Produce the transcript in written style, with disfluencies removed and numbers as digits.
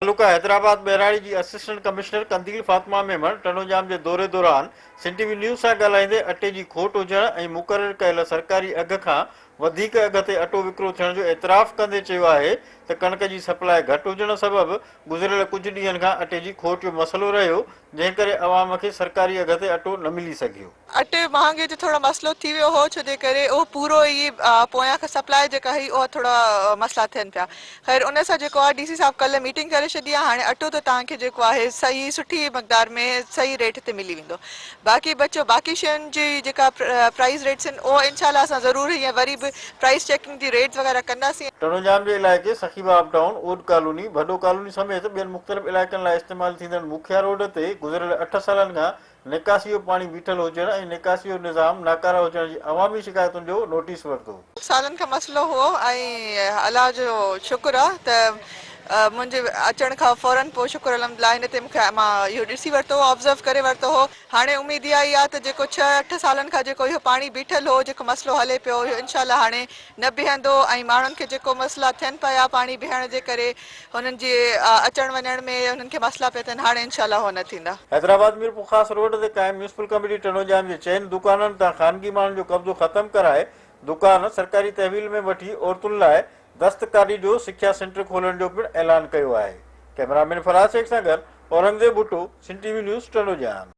तालुका हैदराबाद बैराड़ी जी assistant commissioner कंदील फातिमा मेमण टनोजाम के दौरे दौरान सिंध टीवी न्यूज़ से ॻाल्हाईंदे अटे की खोट हुजण ऐं मुक़ररु कयल सरकारी अघ खां वधीक अघ ते अटो विकिरो थियण जो एतिराफ़ कंदे चयो आहे त कणक जी सप्लाई घटि हुजण सबबि गुज़िरियल कुझु ॾींहंनि खां अटे जी खोट जो मसइलो रहियो, जंहिं करे अवाम खे सरकारी अघ ते अटो न मिली सघियो। अटे महांगे जो थोड़ा मसलो थी वियो हो, छो जे करे उहो पूरो ई पोयां खां सप्लाई जेका हुई उहा थोड़ा मसला थियनि पिया। ख़ैर उन सां जेको आहे डीसी साहब कल्ह मीटिंग करे छॾी आहे। हाणे अटो त तव्हांखे जेको आहे सही सुठी मक़दार में सही रेट ते मिली वेंदो। बाक़ी बचो बाक़ी शयुनि जी जेका प्राइस रेट्स आहिनि उहो इनशाला असां ज़रूर हीअं वरी बि प्राइस चेकिंग जी रेट्स वग़ैरह कंदासीं। टनोजाम के इलाइक़े सखीबा अपटाउन ओड कॉलोनी भडो कॉलोनी समेत ॿियनि मुख़्तलिफ़ इलाइक़नि लाइ इस्तेमालु थींदड़ मुखिया रोड ते गुज़िरियल 8 सालनि खां निकासी जो पाणी बीठल हुजण ऐं निकासी जो निज़ाम नाकारा हुजण जी अवामी शिकायतुनि जो नोटिस वरितो। सालनि खां मसइलो हुओ ऐं अलाह जो शुक्र आहे त मुंहिंजे अचण खां फौरन पोइ शुक्र अलहमदिल्ला हिन ते मूंखे मां इहो ॾिसी वरितो हो, ऑब्ज़र्व करे वरितो हो। हाणे उमेद इहा ई आहे त जेको 6-8 सालनि खां जेको इहो पाणी बीठल हो, जेको मसइलो हले पियो, इहो इनशाला हाणे न बीहंदो ऐं माण्हुनि खे जेको मसइला थियनि पिया पाणी बीहण जे करे हुननि जे अचण वञण में हुननि खे मसइला पिया थियनि, हाणे इनशाला हो न थींदा। हैदराबाद मीरपुर ख़ासि रोड ते क़ाइम म्यूनिसिपल कमेटी टनोजाम जे चइनि दुकाननि तां ख़ानगी माण्हुनि जो कब्ज़ो ख़तमु कराए दुकान सरकारी तहवील में वठी औरतुनि लाइ दस्तकारी जो सिख्या सेंटर खोलण जो पिणु ऐलान कयो आहे। कैमरामैन फराज शेख सां गॾु औरंगज़ेब भुट्टो, सिंध टीवी न्यूज़ टनोजाम।